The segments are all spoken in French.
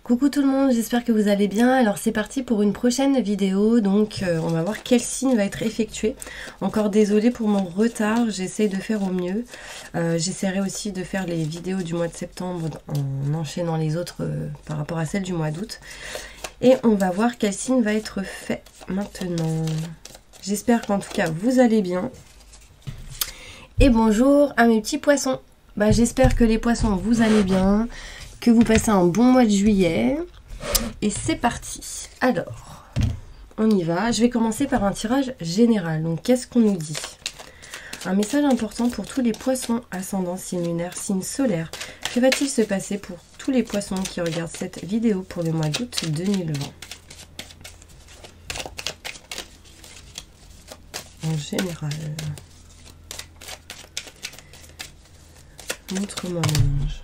Coucou tout le monde, j'espère que vous allez bien. Alors c'est parti pour une prochaine vidéo, donc on va voir quel signe va être effectué. Encore désolée pour mon retard, j'essaye de faire au mieux. J'essaierai aussi de faire les vidéos du mois de septembre en enchaînant les autres par rapport à celles du mois d'août. Et on va voir quel signe va être fait maintenant. J'espère qu'en tout cas vous allez bien. Et bonjour à mes petits poissons. J'espère que les poissons vous allez bien, que vous passez un bon mois de juillet. Et c'est parti. Alors, on y va. Je vais commencer par un tirage général. Donc, qu'est-ce qu'on nous dit? Un message important pour tous les poissons, ascendant, signe lunaire, signe solaire. Que va-t-il se passer pour tous les poissons qui regardent cette vidéo pour le mois d'août 2020? En général. Montre-moi mon ange.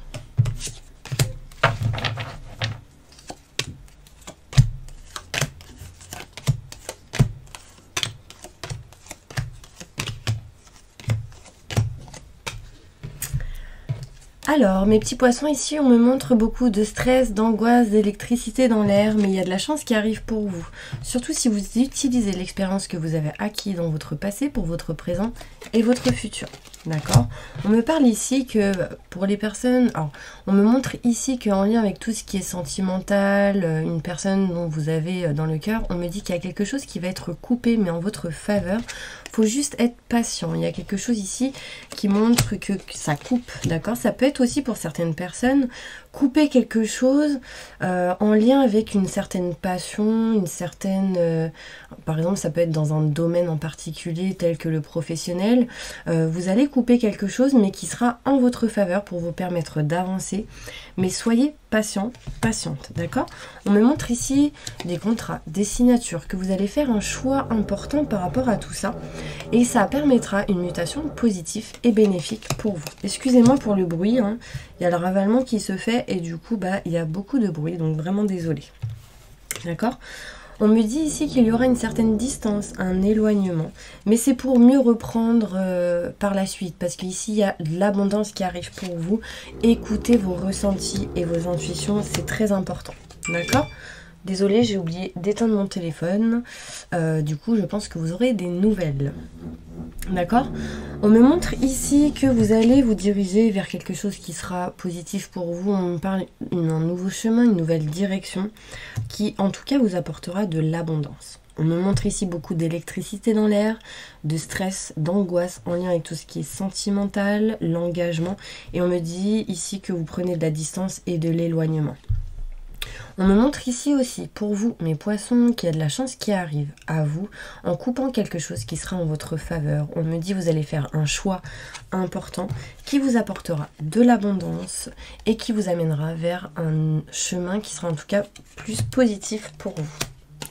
Alors, mes petits poissons, ici, on me montre beaucoup de stress, d'angoisse, d'électricité dans l'air, mais il y a de la chance qui arrive pour vous. Surtout si vous utilisez l'expérience que vous avez acquise dans votre passé pour votre présent et votre futur. D'accord? On me parle ici que pour les personnes... Alors, on me montre ici qu'en lien avec tout ce qui est sentimental, une personne dont vous avez dans le cœur, on me dit qu'il y a quelque chose qui va être coupé, mais en votre faveur. Faut juste être patient. Il y a quelque chose ici qui montre que ça coupe, d'accord? Ça peut être aussi pour certaines personnes couper quelque chose en lien avec une certaine passion, une certaine... par exemple, ça peut être dans un domaine en particulier tel que le professionnel. Vous allez couper quelque chose mais qui sera en votre faveur pour vous permettre d'avancer. Mais soyez patient, patiente, d'accord? On me montre ici des contrats, des signatures, que vous allez faire un choix important par rapport à tout ça. Et ça permettra une mutation positive et bénéfique pour vous. Excusez-moi pour le bruit, hein. Il y a le ravalement qui se fait et du coup, il y a beaucoup de bruit, donc vraiment désolé. D'accord? On me dit ici qu'il y aura une certaine distance, un éloignement. Mais c'est pour mieux reprendre par la suite. Parce qu'ici, il y a de l'abondance qui arrive pour vous. Écoutez vos ressentis et vos intuitions, c'est très important. D'accord? Désolée, j'ai oublié d'éteindre mon téléphone. Du coup, je pense que vous aurez des nouvelles. D'accord? On me montre ici que vous allez vous diriger vers quelque chose qui sera positif pour vous. On me parle d'un nouveau chemin, une nouvelle direction qui, en tout cas, vous apportera de l'abondance. On me montre ici beaucoup d'électricité dans l'air, de stress, d'angoisse en lien avec tout ce qui est sentimental, l'engagement. Et on me dit ici que vous prenez de la distance et de l'éloignement. On me montre ici aussi, pour vous, mes poissons, qu'il y a de la chance qui arrive à vous en coupant quelque chose qui sera en votre faveur. On me dit que vous allez faire un choix important qui vous apportera de l'abondance et qui vous amènera vers un chemin qui sera en tout cas plus positif pour vous.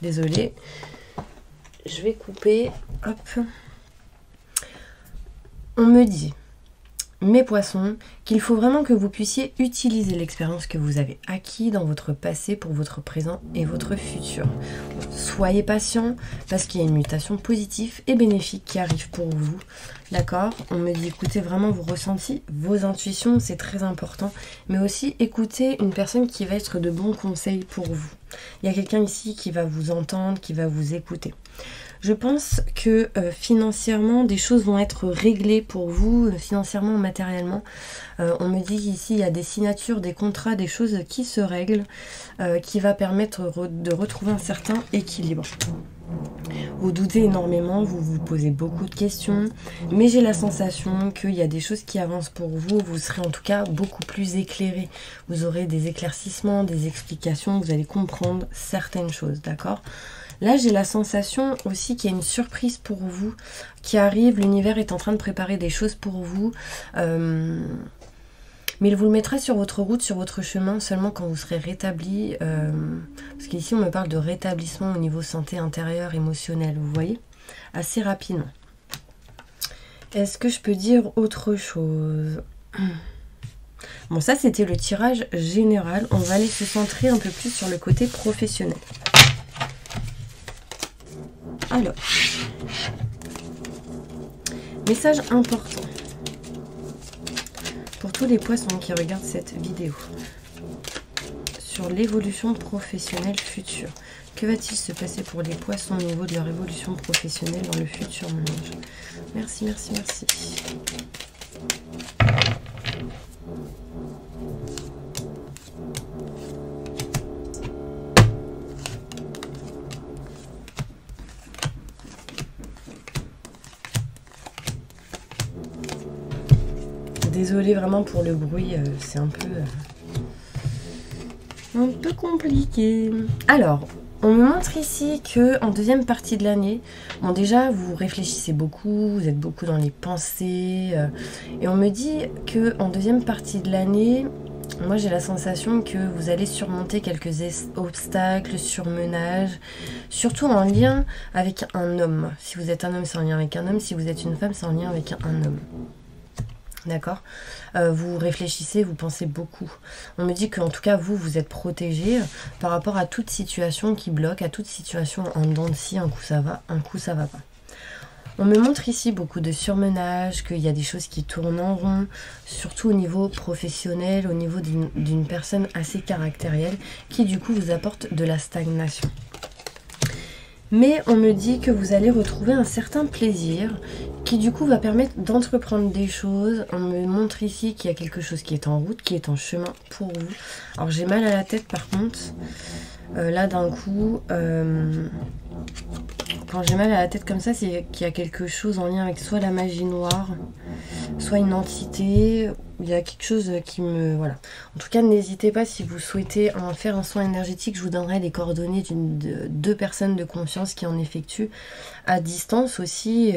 Désolée, je vais couper. Hop. On me dit... mes poissons, qu'il faut vraiment que vous puissiez utiliser l'expérience que vous avez acquise dans votre passé pour votre présent et votre futur. Soyez patient parce qu'il y a une mutation positive et bénéfique qui arrive pour vous. D'accord? On me dit écoutez vraiment vos ressentis, vos intuitions, c'est très important. Mais aussi écoutez une personne qui va être de bons conseils pour vous. Il y a quelqu'un ici qui va vous entendre, qui va vous écouter. Je pense que financièrement, des choses vont être réglées pour vous, financièrement, matériellement. On me dit qu'ici, il y a des signatures, des contrats, des choses qui se règlent, qui va permettre de retrouver un certain équilibre. Vous doutez énormément, vous vous posez beaucoup de questions, mais j'ai la sensation qu'il y a des choses qui avancent pour vous. Vous serez en tout cas beaucoup plus éclairé. Vous aurez des éclaircissements, des explications, vous allez comprendre certaines choses, d'accord ? Là, j'ai la sensation aussi qu'il y a une surprise pour vous qui arrive. L'univers est en train de préparer des choses pour vous. Mais il vous le mettra sur votre route, sur votre chemin, seulement quand vous serez rétabli. Parce qu'ici, on me parle de rétablissement au niveau santé intérieure, émotionnelle. Vous voyez? Assez rapidement. Est-ce que je peux dire autre chose? Bon, ça, c'était le tirage général. On va aller se centrer un peu plus sur le côté professionnel. Alors, message important pour tous les poissons qui regardent cette vidéo. sur l'évolution professionnelle future. Que va-t-il se passer pour les poissons au niveau de leur évolution professionnelle dans le futur, mon ange? Merci, merci, merci. Désolée vraiment pour le bruit, c'est un peu compliqué. Alors, on me montre ici que en deuxième partie de l'année, bon déjà vous réfléchissez beaucoup, vous êtes beaucoup dans les pensées, et on me dit que en deuxième partie de l'année, moi j'ai la sensation que vous allez surmonter quelques obstacles, surmenages, surtout en lien avec un homme. Si vous êtes un homme, c'est en lien avec un homme. Si vous êtes une femme, c'est en lien avec un homme. D'accord, vous réfléchissez, vous pensez beaucoup. On me dit qu'en tout cas, vous êtes protégé par rapport à toute situation qui bloque, à toute situation en dents de scie, un coup ça va, un coup ça va pas. On me montre ici beaucoup de surmenage, qu'il y a des choses qui tournent en rond, surtout au niveau professionnel, au niveau d'une personne assez caractérielle, qui du coup vous apporte de la stagnation. Mais on me dit que vous allez retrouver un certain plaisir qui du coup va permettre d'entreprendre des choses. On me montre ici qu'il y a quelque chose qui est en route, qui est en chemin pour vous. Alors j'ai mal à la tête par contre. Là d'un coup, quand j'ai mal à la tête comme ça, c'est qu'il y a quelque chose en lien avec soit la magie noire, soit une entité. Il y a quelque chose qui me... Voilà. En tout cas, n'hésitez pas si vous souhaitez en faire un soin énergétique. Je vous donnerai les coordonnées de 2 personnes de confiance qui en effectuent à distance aussi,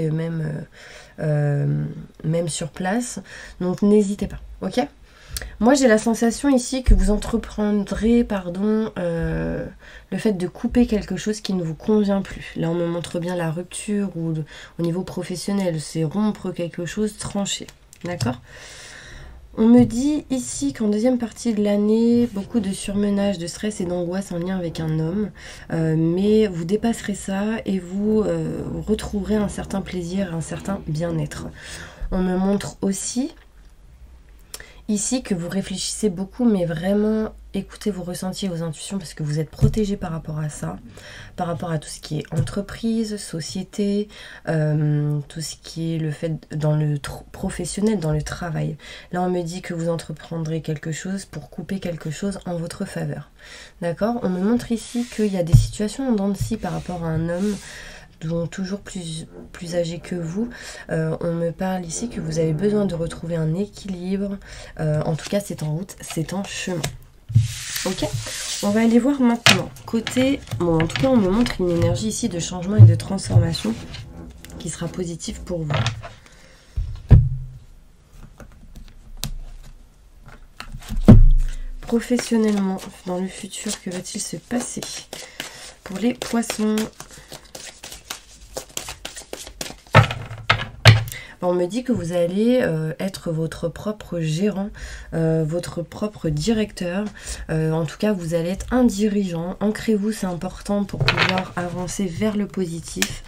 même sur place. Donc n'hésitez pas, ok ? Moi, j'ai la sensation ici que vous entreprendrez, le fait de couper quelque chose qui ne vous convient plus. Là, on me montre bien la rupture ou au niveau professionnel, c'est rompre quelque chose, trancher. D'accord ? On me dit ici qu'en deuxième partie de l'année, beaucoup de surmenage, de stress et d'angoisse en lien avec un homme. Mais vous dépasserez ça et vous retrouverez un certain plaisir, un certain bien-être. On me montre aussi ici que vous réfléchissez beaucoup, mais vraiment écoutez vos ressentis, vos intuitions, parce que vous êtes protégé par rapport à ça, par rapport à tout ce qui est entreprise, société, tout ce qui est le fait dans le professionnel, dans le travail. Là, on me dit que vous entreprendrez quelque chose pour couper quelque chose en votre faveur. D'accord ? On me montre ici qu'il y a des situations en dents de scie par rapport à un homme, donc toujours plus âgé que vous. On me parle ici que vous avez besoin de retrouver un équilibre. En tout cas, c'est en route, c'est en chemin. Ok, on va aller voir maintenant. Côté, bon, en tout cas, on me montre une énergie ici de changement et de transformation qui sera positive pour vous. Professionnellement, dans le futur, que va-t-il se passer pour les poissons ? On me dit que vous allez être votre propre gérant, votre propre directeur. En tout cas, vous allez être un dirigeant. Ancrez-vous, c'est important pour pouvoir avancer vers le positif.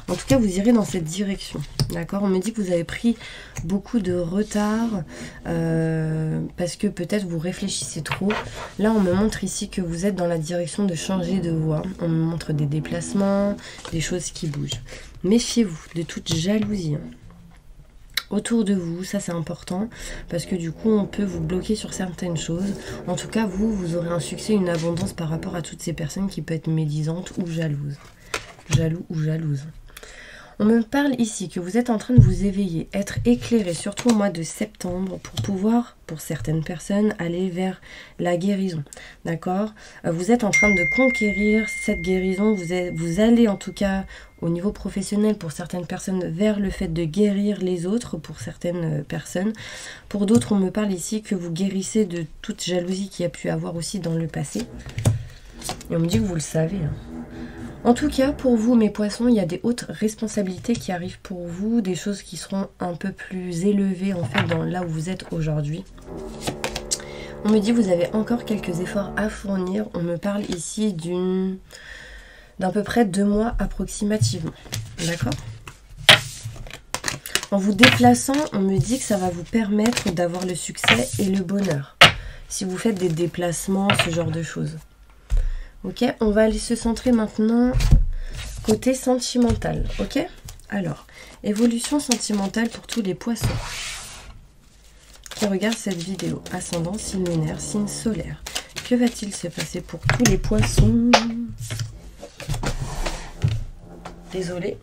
En tout cas, vous irez dans cette direction. D'accord ? On me dit que vous avez pris beaucoup de retard parce que peut-être vous réfléchissez trop. Là, on me montre ici que vous êtes dans la direction de changer de voie. On me montre des déplacements, des choses qui bougent. Méfiez-vous de toute jalousie autour de vous, ça c'est important parce que du coup on peut vous bloquer sur certaines choses. En tout cas vous aurez un succès, une abondance par rapport à toutes ces personnes qui peuvent être médisantes ou jalouses. Jaloux ou jalouses. On me parle ici que vous êtes en train de vous éveiller, être éclairé, surtout au mois de septembre, pour pouvoir, pour certaines personnes, aller vers la guérison. D'accord ? Vous êtes en train de conquérir cette guérison. Vous allez en tout cas, au niveau professionnel, pour certaines personnes, vers le fait de guérir les autres, pour certaines personnes. Pour d'autres, on me parle ici que vous guérissez de toute jalousie qu'il y a pu avoir aussi dans le passé. Et on me dit que vous le savez, En tout cas, pour vous, mes poissons, il y a des hautes responsabilités qui arrivent pour vous, des choses qui seront un peu plus élevées, en fait, dans là où vous êtes aujourd'hui. On me dit que vous avez encore quelques efforts à fournir. On me parle ici d'à peu près 2 mois approximativement. D'accord ? En vous déplaçant, on me dit que ça va vous permettre d'avoir le succès et le bonheur. si vous faites des déplacements, ce genre de choses. Ok, on va aller se centrer maintenant côté sentimental. Ok, alors, évolution sentimentale pour tous les poissons qui regardent cette vidéo. Ascendant, signe lunaire, signe solaire. Que va-t-il se passer pour tous les poissons? Désolée.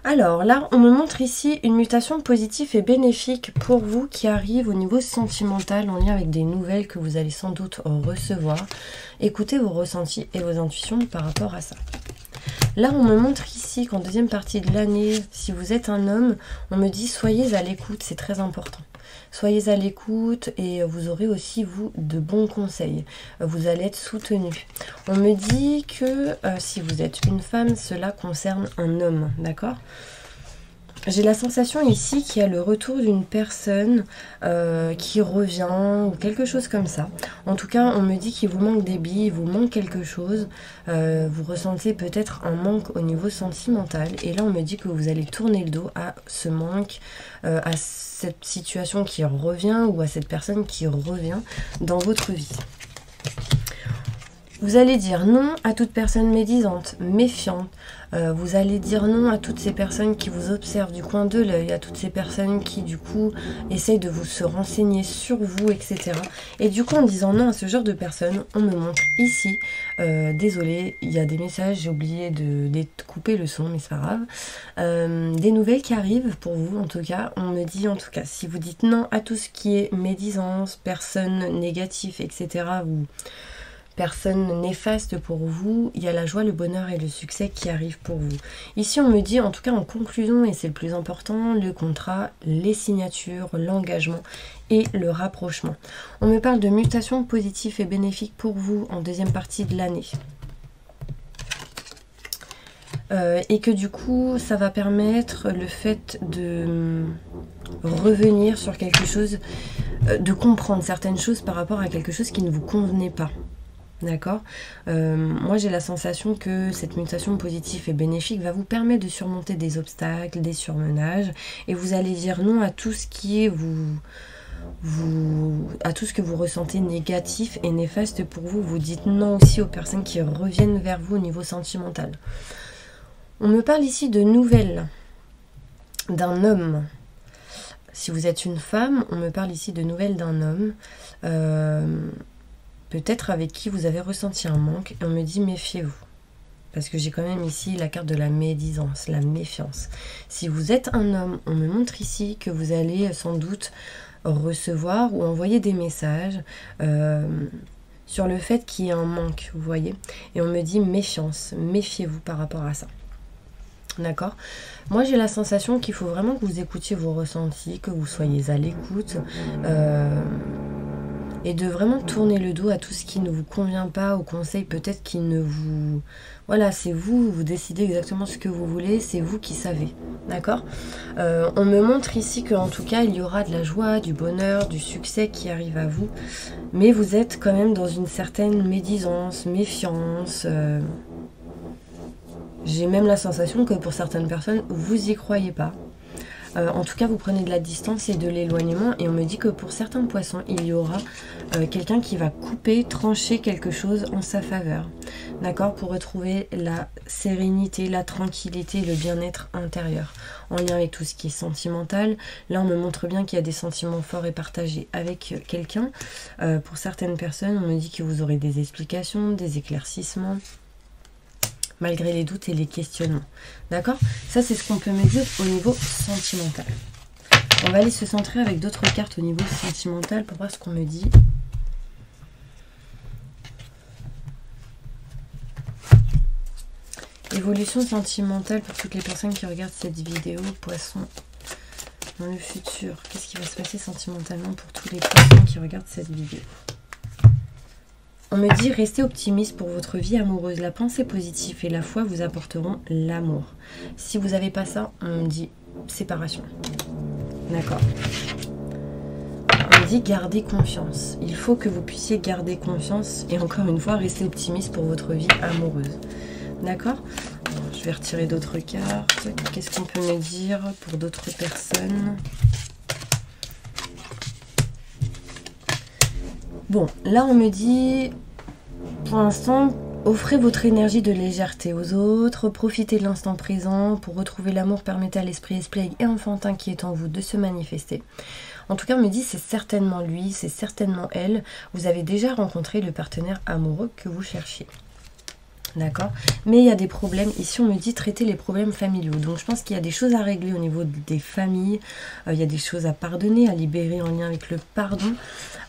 Alors là, on me montre ici une mutation positive et bénéfique pour vous qui arrive au niveau sentimental en lien avec des nouvelles que vous allez sans doute recevoir. Écoutez vos ressentis et vos intuitions par rapport à ça. Là, on me montre ici qu'en deuxième partie de l'année, si vous êtes un homme, on me dit soyez à l'écoute, c'est très important. Soyez à l'écoute et vous aurez aussi, vous, de bons conseils. Vous allez être soutenu. On me dit que si vous êtes une femme, cela concerne un homme, d'accord ? J'ai la sensation ici qu'il y a le retour d'une personne qui revient ou quelque chose comme ça. En tout cas, on me dit qu'il vous manque des billes, il vous manque quelque chose. Vous ressentez peut-être un manque au niveau sentimental. Et là, on me dit que vous allez tourner le dos à ce manque, à cette situation qui revient ou à cette personne qui revient dans votre vie. Vous allez dire non à toute personne médisante, méfiante. Vous allez dire non à toutes ces personnes qui vous observent du coin de l'œil, à toutes ces personnes qui du coup essayent de vous se renseigner sur vous, etc. Et du coup en disant non à ce genre de personnes, on me montre ici, désolé, il y a des messages, j'ai oublié de couper le son, mais c'est pas grave, des nouvelles qui arrivent pour vous en tout cas. On me dit en tout cas, si vous dites non à tout ce qui est médisance, personnes négatives, etc. ou personne néfaste pour vous, il y a la joie, le bonheur et le succès qui arrivent pour vous. Ici, on me dit, en tout cas en conclusion, et c'est le plus important, le contrat, les signatures, l'engagement et le rapprochement. On me parle de mutations positives et bénéfiques pour vous en deuxième partie de l'année. Et que du coup, ça va permettre le fait de revenir sur quelque chose, de comprendre certaines choses par rapport à quelque chose qui ne vous convenait pas. D'accord. Moi j'ai la sensation que cette mutation positive et bénéfique va vous permettre de surmonter des obstacles, des surmenages, et vous allez dire non à tout ce qui est à tout ce que vous ressentez négatif et néfaste pour vous. Vous dites non aussi aux personnes qui reviennent vers vous au niveau sentimental. On me parle ici de nouvelles d'un homme. Si vous êtes une femme, on me parle ici de nouvelles d'un homme. Peut-être avec qui vous avez ressenti un manque, et on me dit méfiez-vous. Parce que j'ai quand même ici la carte de la médisance, la méfiance. Si vous êtes un homme, on me montre ici que vous allez sans doute recevoir ou envoyer des messages sur le fait qu'il y ait un manque, vous voyez. Et on me dit méfiance, méfiez-vous par rapport à ça. D'accord. Moi j'ai la sensation qu'il faut vraiment que vous écoutiez vos ressentis, que vous soyez à l'écoute. Et de vraiment tourner le dos à tout ce qui ne vous convient pas, aux conseils peut-être qui ne vous... Voilà, c'est vous, vous décidez exactement ce que vous voulez, c'est vous qui savez, d'accord. On me montre ici qu'en tout cas, il y aura de la joie, du bonheur, du succès qui arrive à vous, mais vous êtes quand même dans une certaine médisance, méfiance. J'ai même la sensation que pour certaines personnes, vous y croyez pas. En tout cas, vous prenez de la distance et de l'éloignement, et on me dit que pour certains poissons, il y aura quelqu'un qui va couper, trancher quelque chose en sa faveur, d'accord, pour retrouver la sérénité, la tranquillité, le bien-être intérieur, en lien avec tout ce qui est sentimental. Là, on me montre bien qu'il y a des sentiments forts et partagés avec quelqu'un. Pour certaines personnes, on me dit que vous aurez des explications, des éclaircissements, malgré les doutes et les questionnements. D'accord? Ça, c'est ce qu'on peut me dire au niveau sentimental. On va aller se centrer avec d'autres cartes au niveau sentimental pour voir ce qu'on me dit. Évolution sentimentale pour toutes les personnes qui regardent cette vidéo. Poisson dans le futur. Qu'est-ce qui va se passer sentimentalement pour tous les poissons qui regardent cette vidéo? On me dit restez optimiste pour votre vie amoureuse. La pensée positive et la foi vous apporteront l'amour. Si vous n'avez pas ça, on me dit séparation. D'accord. dit garder confiance. Il faut que vous puissiez garder confiance et encore une fois rester optimiste pour votre vie amoureuse. D'accord? Je vais retirer d'autres cartes. Qu'est-ce qu'on peut me dire pour d'autres personnes? Bon, là on me dit, pour l'instant, offrez votre énergie de légèreté aux autres, profitez de l'instant présent pour retrouver l'amour, permettez à l'esprit espiègle et enfantin qui est en vous de se manifester. En tout cas, on me dit c'est certainement lui, c'est certainement elle. Vous avez déjà rencontré le partenaire amoureux que vous cherchiez. D'accord? Mais il y a des problèmes. Ici, on me dit traiter les problèmes familiaux. Donc, je pense qu'il y a des choses à régler au niveau des familles. Il y a des choses à pardonner, à libérer en lien avec le pardon.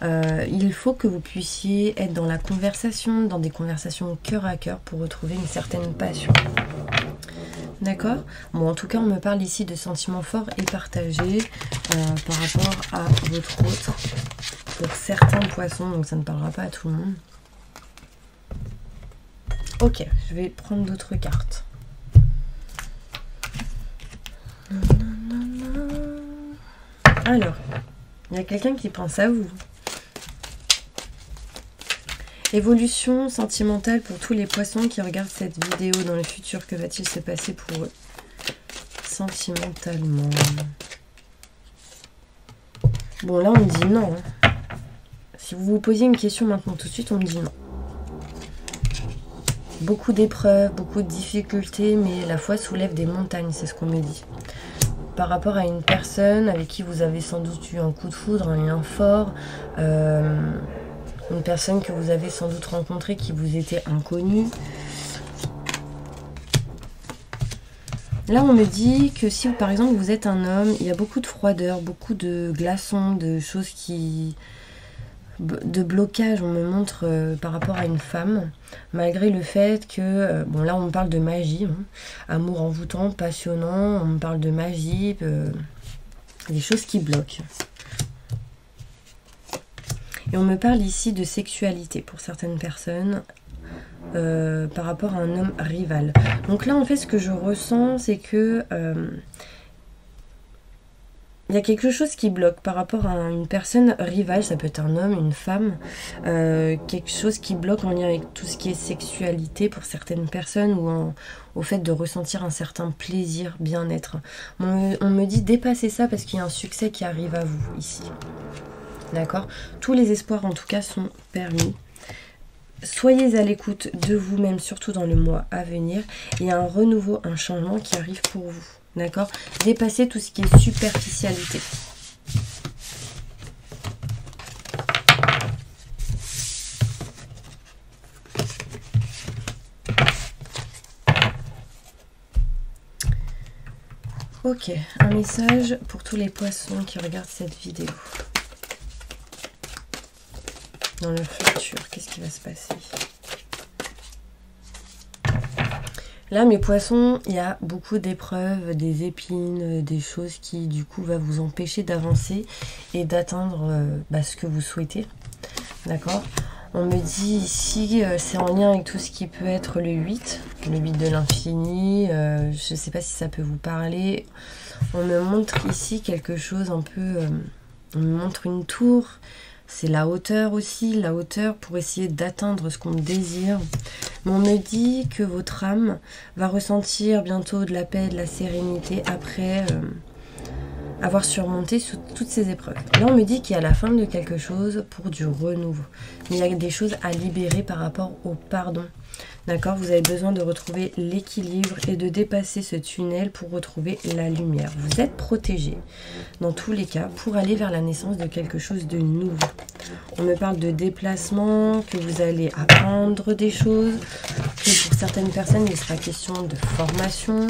Il faut que vous puissiez être dans la conversation, dans des conversations cœur à cœur pour retrouver une certaine passion. D'accord? Bon, en tout cas, on me parle ici de sentiments forts et partagés par rapport à votre autre. Pour certains poissons, donc ça ne parlera pas à tout le monde. Ok, je vais prendre d'autres cartes. Alors, il y a quelqu'un qui pense à vous. Évolution sentimentale pour tous les poissons qui regardent cette vidéo dans le futur. Que va-t-il se passer pour eux sentimentalement? Bon, là, on me dit non. Si vous vous posiez une question maintenant tout de suite, on me dit non. Beaucoup d'épreuves, beaucoup de difficultés, mais la foi soulève des montagnes, c'est ce qu'on me dit. Par rapport à une personne avec qui vous avez sans doute eu un coup de foudre, un lien fort, une personne que vous avez sans doute rencontrée qui vous était inconnue. Là, on me dit que si, par exemple, vous êtes un homme, il y a beaucoup de froideur, beaucoup de glaçons, de choses qui... de blocage, on me montre par rapport à une femme, malgré le fait que, bon là on me parle de magie, amour envoûtant, passionnant, on me parle de magie, des choses qui bloquent. Et on me parle ici de sexualité pour certaines personnes, par rapport à un homme rival. Donc là en fait ce que je ressens c'est que... il y a quelque chose qui bloque par rapport à une personne rivale, ça peut être un homme, une femme, quelque chose qui bloque en lien avec tout ce qui est sexualité pour certaines personnes ou au fait de ressentir un certain plaisir, bien-être. On me dit dépasser ça parce qu'il y a un succès qui arrive à vous ici. D'accord? Tous les espoirs en tout cas sont permis. Soyez à l'écoute de vous-même, surtout dans le mois à venir. Il y a un renouveau, un changement qui arrive pour vous. D'accord? Dépassez tout ce qui est superficialité. Ok, un message pour tous les poissons qui regardent cette vidéo. Dans le futur, qu'est-ce qui va se passer? Là, mes poissons, il y a beaucoup d'épreuves, des épines, des choses qui, du coup, va vous empêcher d'avancer et d'atteindre ce que vous souhaitez. D'accord? On me dit ici, c'est en lien avec tout ce qui peut être le 8 de l'infini. Je ne sais pas si ça peut vous parler. On me montre ici quelque chose un peu... on me montre une tour. C'est la hauteur aussi, la hauteur pour essayer d'atteindre ce qu'on désire. Mais on me dit que votre âme va ressentir bientôt de la paix, de la sérénité après avoir surmonté toutes ces épreuves. Là, on me dit qu'il y a la fin de quelque chose pour du renouveau. Mais il y a des choses à libérer par rapport au pardon. D'accord? Vous avez besoin de retrouver l'équilibre et de dépasser ce tunnel pour retrouver la lumière. Vous êtes protégé dans tous les cas pour aller vers la naissance de quelque chose de nouveau. On me parle de déplacement, que vous allez apprendre des choses, que pour certaines personnes, il sera question de formation.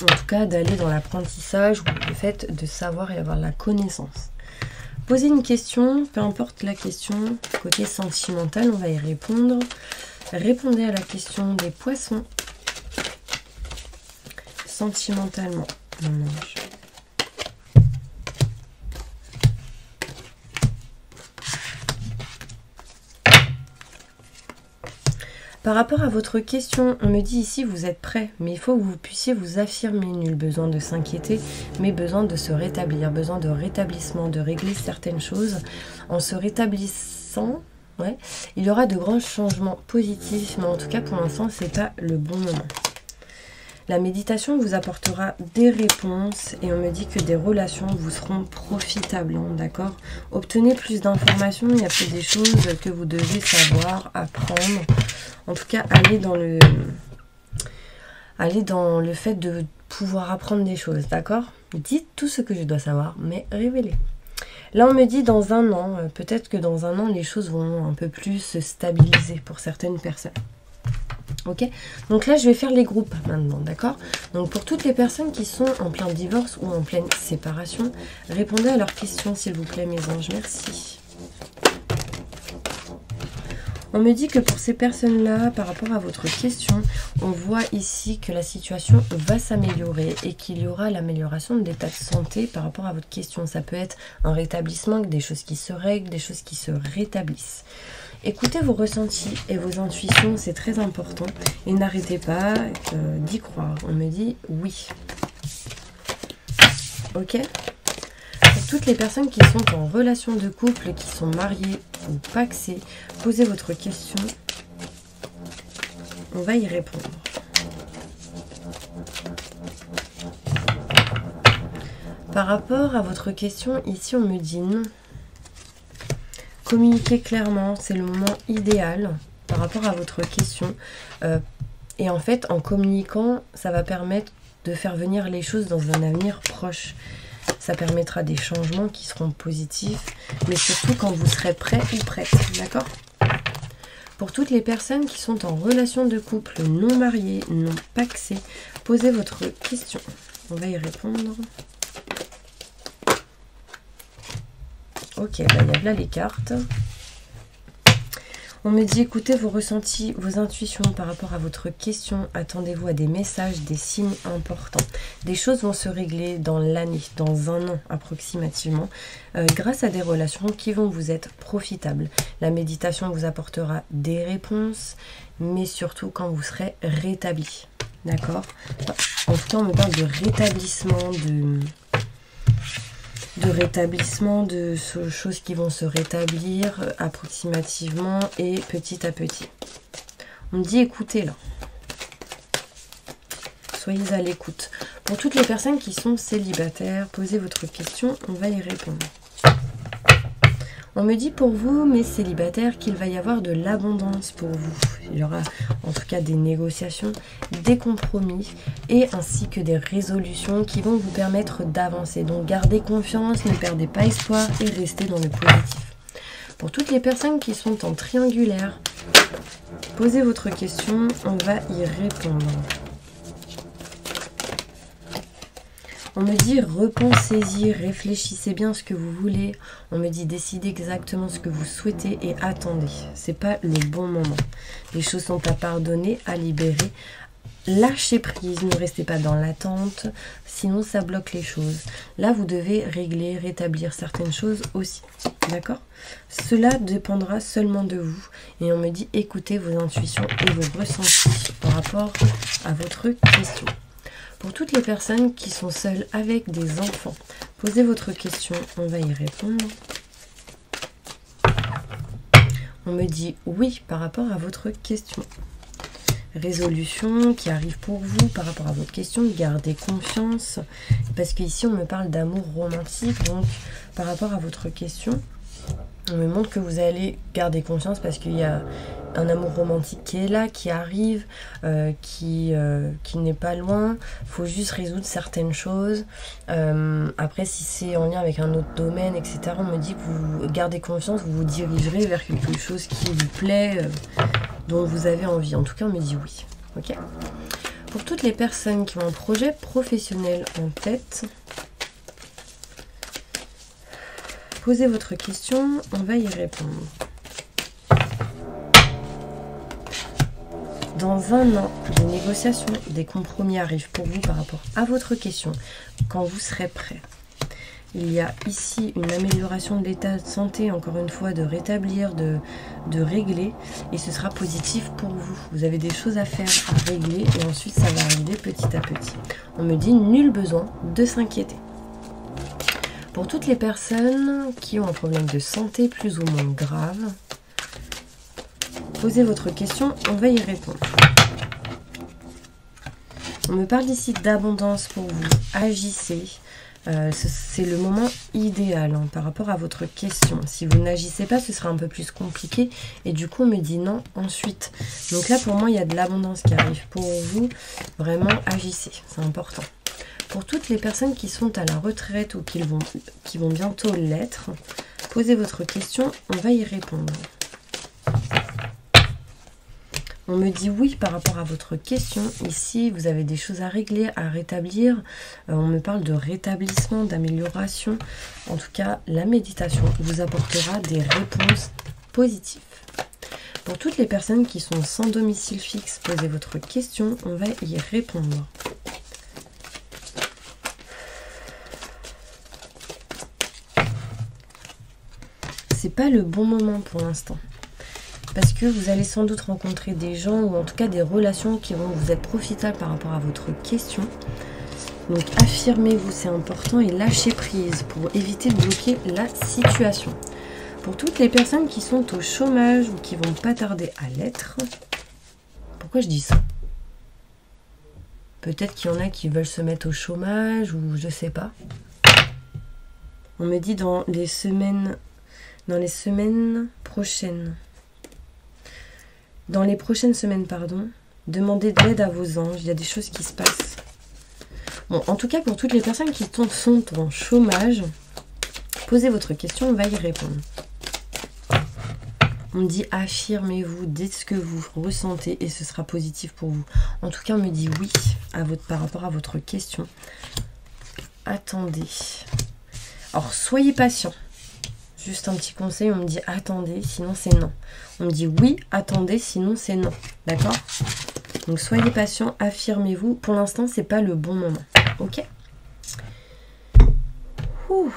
En tout cas, d'aller dans l'apprentissage ou le fait de savoir et avoir la connaissance. Posez une question, peu importe la question, côté sentimental, on va y répondre. Répondez à la question des poissons. Sentimentalement, mon ange. Par rapport à votre question, on me dit ici, vous êtes prêt, mais il faut que vous puissiez vous affirmer. Nul besoin de s'inquiéter, mais besoin de se rétablir, besoin de rétablissement, de régler certaines choses. En se rétablissant, ouais, il y aura de grands changements positifs, mais en tout cas, pour l'instant, c'est pas le bon moment. La méditation vous apportera des réponses et on me dit que des relations vous seront profitables, hein, d'accord? Obtenez plus d'informations, il y a peut-être des choses que vous devez savoir, apprendre. En tout cas, allez dans le fait de pouvoir apprendre des choses, d'accord? Dites tout ce que je dois savoir, mais révélez. Là, on me dit dans un an, peut-être que dans un an, les choses vont un peu plus se stabiliser pour certaines personnes. Ok, donc là je vais faire les groupes maintenant, d'accord? Donc pour toutes les personnes qui sont en plein divorce ou en pleine séparation, répondez à leurs questions s'il vous plaît mes anges, merci. On me dit que pour ces personnes-là, par rapport à votre question, on voit ici que la situation va s'améliorer et qu'il y aura l'amélioration de l'état de santé par rapport à votre question. Ça peut être un rétablissement, des choses qui se règlent, des choses qui se rétablissent. Écoutez vos ressentis et vos intuitions, c'est très important. Et n'arrêtez pas d'y croire. On me dit oui. Ok? Pour toutes les personnes qui sont en relation de couple, qui sont mariées ou pacsées, posez votre question. On va y répondre. Par rapport à votre question, ici on me dit non. Communiquez clairement, c'est le moment idéal par rapport à votre question. Et en fait, en communiquant, ça va permettre de faire venir les choses dans un avenir proche. Ça permettra des changements qui seront positifs, mais surtout quand vous serez prêt ou prête, d'accord? Pour toutes les personnes qui sont en relation de couple, non mariées, non pacsées, posez votre question. On va y répondre. Ok, bah, il y a là les cartes. On me dit écoutez vos ressentis, vos intuitions par rapport à votre question. Attendez-vous à des messages, des signes importants. Des choses vont se régler dans l'année, dans un an approximativement, grâce à des relations qui vont vous être profitables. La méditation vous apportera des réponses, mais surtout quand vous serez rétabli. D'accord? En tout cas, on me parle de rétablissement, de choses qui vont se rétablir approximativement et petit à petit. On me dit écoutez là. Soyez à l'écoute. Pour toutes les personnes qui sont célibataires, posez votre question, on va y répondre. On me dit pour vous, mes célibataires, qu'il va y avoir de l'abondance pour vous. Il y aura en tout cas des négociations, des compromis et ainsi que des résolutions qui vont vous permettre d'avancer. Donc gardez confiance, ne perdez pas espoir et restez dans le positif. Pour toutes les personnes qui sont en triangulaire, posez votre question, on va y répondre. On me dit repensez-y, réfléchissez bien ce que vous voulez. On me dit décidez exactement ce que vous souhaitez et attendez. C'est pas le bon moment. Les choses sont à pardonner, à libérer. Lâchez prise, ne restez pas dans l'attente, sinon ça bloque les choses. Là, vous devez régler, rétablir certaines choses aussi. D'accord? Cela dépendra seulement de vous. Et on me dit écoutez vos intuitions et vos ressentis par rapport à votre question. Pour toutes les personnes qui sont seules avec des enfants, posez votre question, on va y répondre. On me dit oui par rapport à votre question. Résolution qui arrive pour vous par rapport à votre question, gardez confiance. Parce qu'ici on me parle d'amour romantique, donc par rapport à votre question, on me montre que vous allez garder confiance parce qu'il y a un amour romantique qui est là, qui arrive, qui n'est pas loin. Il faut juste résoudre certaines choses. Après, si c'est en lien avec un autre domaine, etc., on me dit que vous gardez confiance, vous vous dirigerez vers quelque chose qui vous plaît, dont vous avez envie. En tout cas, on me dit oui. Ok. Pour toutes les personnes qui ont un projet professionnel en tête, posez votre question, on va y répondre. Dans un an, des négociations, des compromis arrivent pour vous par rapport à votre question quand vous serez prêt. Il y a ici une amélioration de l'état de santé, encore une fois, de rétablir, de régler. Et ce sera positif pour vous. Vous avez des choses à faire, à régler. Et ensuite, ça va arriver petit à petit. On me dit nul besoin de s'inquiéter. Pour toutes les personnes qui ont un problème de santé plus ou moins grave, posez votre question, on va y répondre. On me parle ici d'abondance pour vous. Agissez. C'est le moment idéal hein, par rapport à votre question. Si vous n'agissez pas, ce sera un peu plus compliqué. Et du coup, on me dit non ensuite. Donc là, pour moi, il y a de l'abondance qui arrive pour vous. Vraiment, agissez. C'est important. Pour toutes les personnes qui sont à la retraite ou qui vont bientôt l'être, posez votre question. On va y répondre. On me dit oui par rapport à votre question. Ici, vous avez des choses à régler, à rétablir. On me parle de rétablissement, d'amélioration. En tout cas, la méditation vous apportera des réponses positives. Pour toutes les personnes qui sont sans domicile fixe, posez votre question. On va y répondre. C'est pas le bon moment pour l'instant. Parce que vous allez sans doute rencontrer des gens ou en tout cas des relations qui vont vous être profitables par rapport à votre question. Donc affirmez-vous, c'est important, et lâchez prise pour éviter de bloquer la situation. Pour toutes les personnes qui sont au chômage ou qui vont pas tarder à l'être, pourquoi je dis ça? Peut-être qu'il y en a qui veulent se mettre au chômage ou je sais pas. On me dit dans les semaines prochaines. Dans les prochaines semaines, pardon, demandez de l'aide à vos anges. Il y a des choses qui se passent. Bon, en tout cas, pour toutes les personnes qui sont en chômage, posez votre question, on va y répondre. On me dit affirmez-vous, dites ce que vous ressentez et ce sera positif pour vous. En tout cas, on me dit oui par rapport à votre question. Attendez. Alors, soyez patient. Juste un petit conseil, on me dit attendez, sinon c'est non. On me dit oui, attendez, sinon c'est non. D'accord? Donc soyez patient, affirmez-vous. Pour l'instant, c'est pas le bon moment. Ok? Ouh.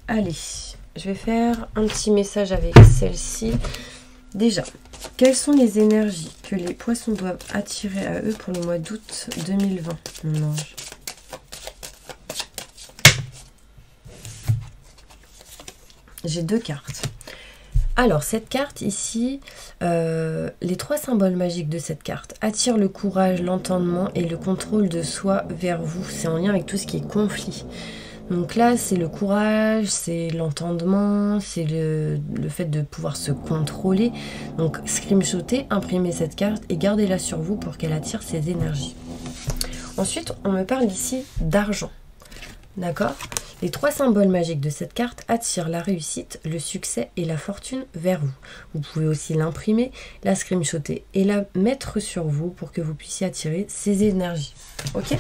Allez, je vais faire un petit message avec celle-ci. Déjà, quelles sont les énergies que les poissons doivent attirer à eux pour le mois d'août 2020, mon ange? J'ai deux cartes. Alors, cette carte ici, les trois symboles magiques de cette carte attirent le courage, l'entendement et le contrôle de soi vers vous. C'est en lien avec tout ce qui est conflit. Donc là, c'est le courage, c'est l'entendement, c'est le fait de pouvoir se contrôler. Donc, screenshotez, imprimez cette carte et gardez-la sur vous pour qu'elle attire ces énergies. Ensuite, on me parle ici d'argent. D'accord? Les trois symboles magiques de cette carte attirent la réussite, le succès et la fortune vers vous. Vous pouvez aussi l'imprimer, la screenshotter et la mettre sur vous pour que vous puissiez attirer ces énergies. Ok?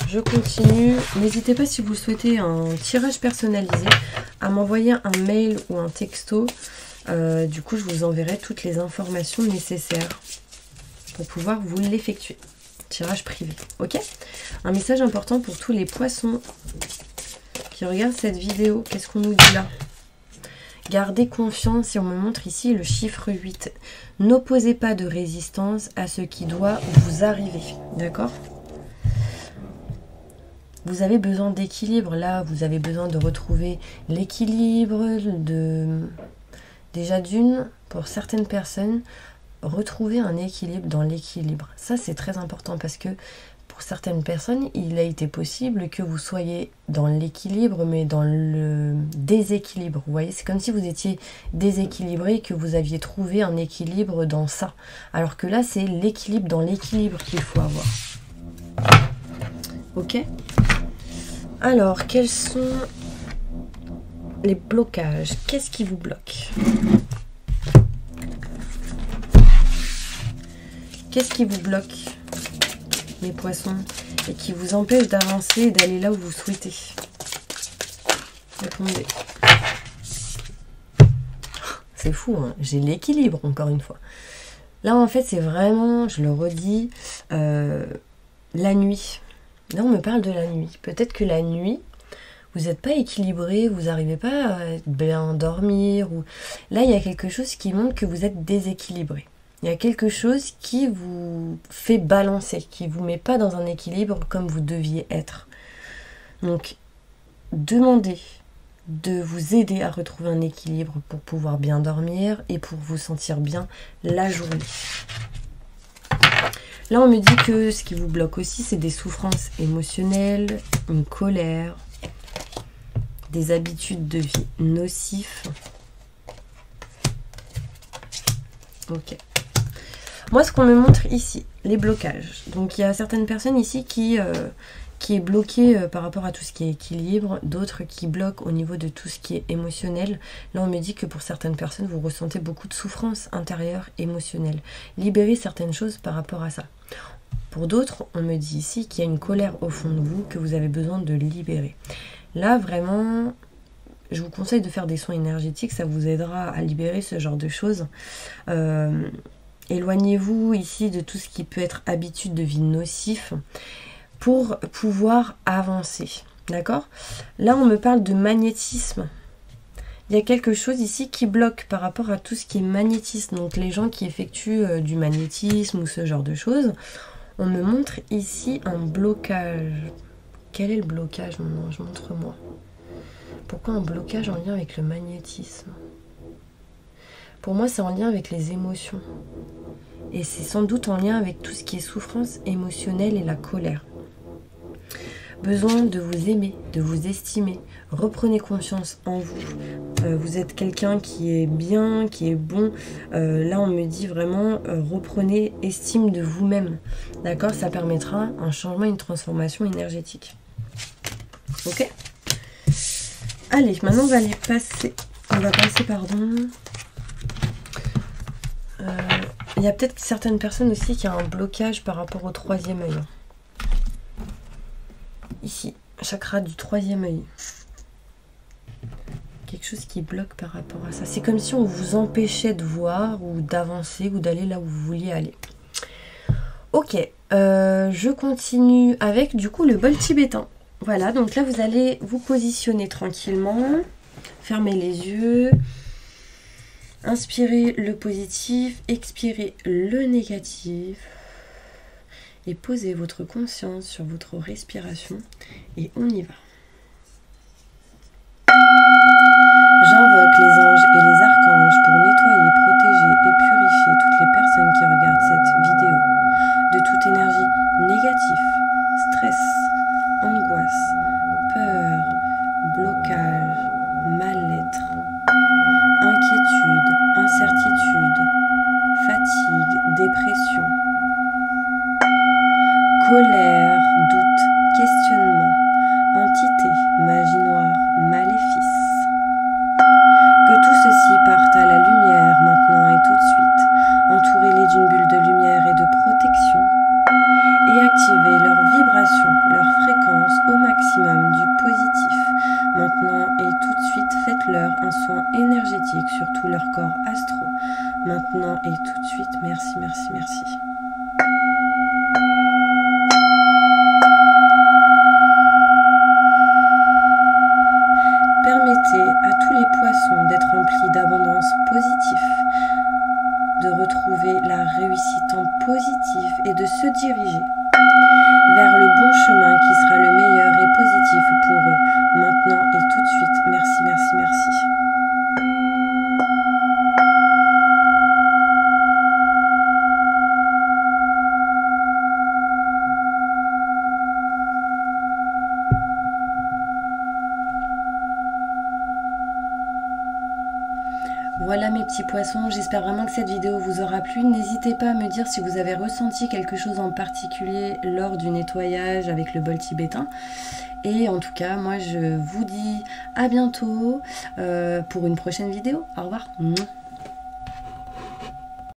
Je continue. N'hésitez pas, si vous souhaitez un tirage personnalisé, à m'envoyer un mail ou un texto. Du coup, je vous enverrai toutes les informations nécessaires pour pouvoir vous l'effectuer. Tirage privé, ok? Un message important pour tous les poissons qui regardent cette vidéo. Qu'est-ce qu'on nous dit là? Gardez confiance, et on me montre ici le chiffre 8. N'opposez pas de résistance à ce qui doit vous arriver, d'accord? Vous avez besoin d'équilibre, là, vous avez besoin de retrouver l'équilibre, déjà d'une, pour certaines personnes, retrouver un équilibre dans l'équilibre. Ça, c'est très important parce que pour certaines personnes, il a été possible que vous soyez dans l'équilibre, mais dans le déséquilibre. Vous voyez, c'est comme si vous étiez déséquilibré et que vous aviez trouvé un équilibre dans ça. Alors que là, c'est l'équilibre dans l'équilibre qu'il faut avoir. Ok? Alors, quels sont les blocages? Qu'est-ce qui vous bloque? Qu'est-ce qui vous bloque, les poissons, et qui vous empêche d'avancer et d'aller là où vous souhaitez? Répondez. C'est fou, hein. J'ai l'équilibre, encore une fois. Là, en fait, c'est vraiment, je le redis, la nuit. Là, on me parle de la nuit. Peut-être que la nuit, vous n'êtes pas équilibré, vous n'arrivez pas à bien dormir. Ou... Là, il y a quelque chose qui montre que vous êtes déséquilibré. Il y a quelque chose qui vous fait balancer, qui ne vous met pas dans un équilibre comme vous deviez être. Donc, demandez de vous aider à retrouver un équilibre pour pouvoir bien dormir et pour vous sentir bien la journée. Là, on me dit que ce qui vous bloque aussi, c'est des souffrances émotionnelles, une colère, des habitudes de vie nocifs. Ok. Moi, ce qu'on me montre ici, les blocages. Donc, il y a certaines personnes ici qui est bloquée par rapport à tout ce qui est équilibre, d'autres qui bloquent au niveau de tout ce qui est émotionnel. Là, on me dit que pour certaines personnes, vous ressentez beaucoup de souffrance intérieure, émotionnelle. Libérez certaines choses par rapport à ça. Pour d'autres, on me dit ici qu'il y a une colère au fond de vous que vous avez besoin de libérer. Là, vraiment, je vous conseille de faire des soins énergétiques, ça vous aidera à libérer ce genre de choses. Éloignez-vous ici de tout ce qui peut être habitude de vie nocif pour pouvoir avancer. D'accord ? Là, on me parle de magnétisme. Il y a quelque chose ici qui bloque par rapport à tout ce qui est magnétisme. Donc, les gens qui effectuent du magnétisme ou ce genre de choses, on me montre ici un blocage. Quel est le blocage, mon ange ? Montre-moi. Pourquoi un blocage en lien avec le magnétisme ? Pour moi, c'est en lien avec les émotions. Et c'est sans doute en lien avec tout ce qui est souffrance émotionnelle et la colère. Besoin de vous aimer, de vous estimer. Reprenez confiance en vous. Vous êtes quelqu'un qui est bien, qui est bon. Là, on me dit vraiment, reprenez estime de vous-même. D'accord ? Ça permettra un changement, une transformation énergétique. Ok ? Allez, maintenant, on va passer, il y a peut-être certaines personnes aussi qui ont un blocage par rapport au troisième œil. Ici, chakra du troisième œil. Quelque chose qui bloque par rapport à ça. C'est comme si on vous empêchait de voir ou d'avancer ou d'aller là où vous vouliez aller. Ok, je continue avec du coup le bol tibétain. Voilà, donc là vous allez vous positionner tranquillement. Fermez les yeux. Inspirez le positif, expirez le négatif. Et posez votre conscience sur votre respiration. Et on y va. J'invoque les anges et les archanges pour nettoyer, protéger et purifier toutes les personnes qui regardent cette vidéo de toute énergie négative, stress, angoisse, peur, blocage, mal-être, inquiétude, incertitude, fatigue, dépression, colère, doute, questionnement, entité, magie noire, maléfice. Que tout ceci parte à la lumière maintenant et tout de suite. Entourez-les d'une bulle de lumière et de protection et activez leur vibration, leur fréquence au maximum du positif. Maintenant et tout de suite, faites-leur un soin énergétique sur tout leur corps astro. Maintenant et tout de suite, merci, merci, merci. Permettez à tous les poissons d'être remplis d'abondance positive, de retrouver la réussite en positif et de se diriger vers le bon chemin qui sera le meilleur et positif pour eux. Maintenant et tout de suite, merci, merci, merci. Voilà mes petits poissons, j'espère vraiment que cette vidéo vous aura plu. N'hésitez pas à me dire si vous avez ressenti quelque chose en particulier lors du nettoyage avec le bol tibétain. Et en tout cas, moi je vous dis à bientôt pour une prochaine vidéo. Au revoir.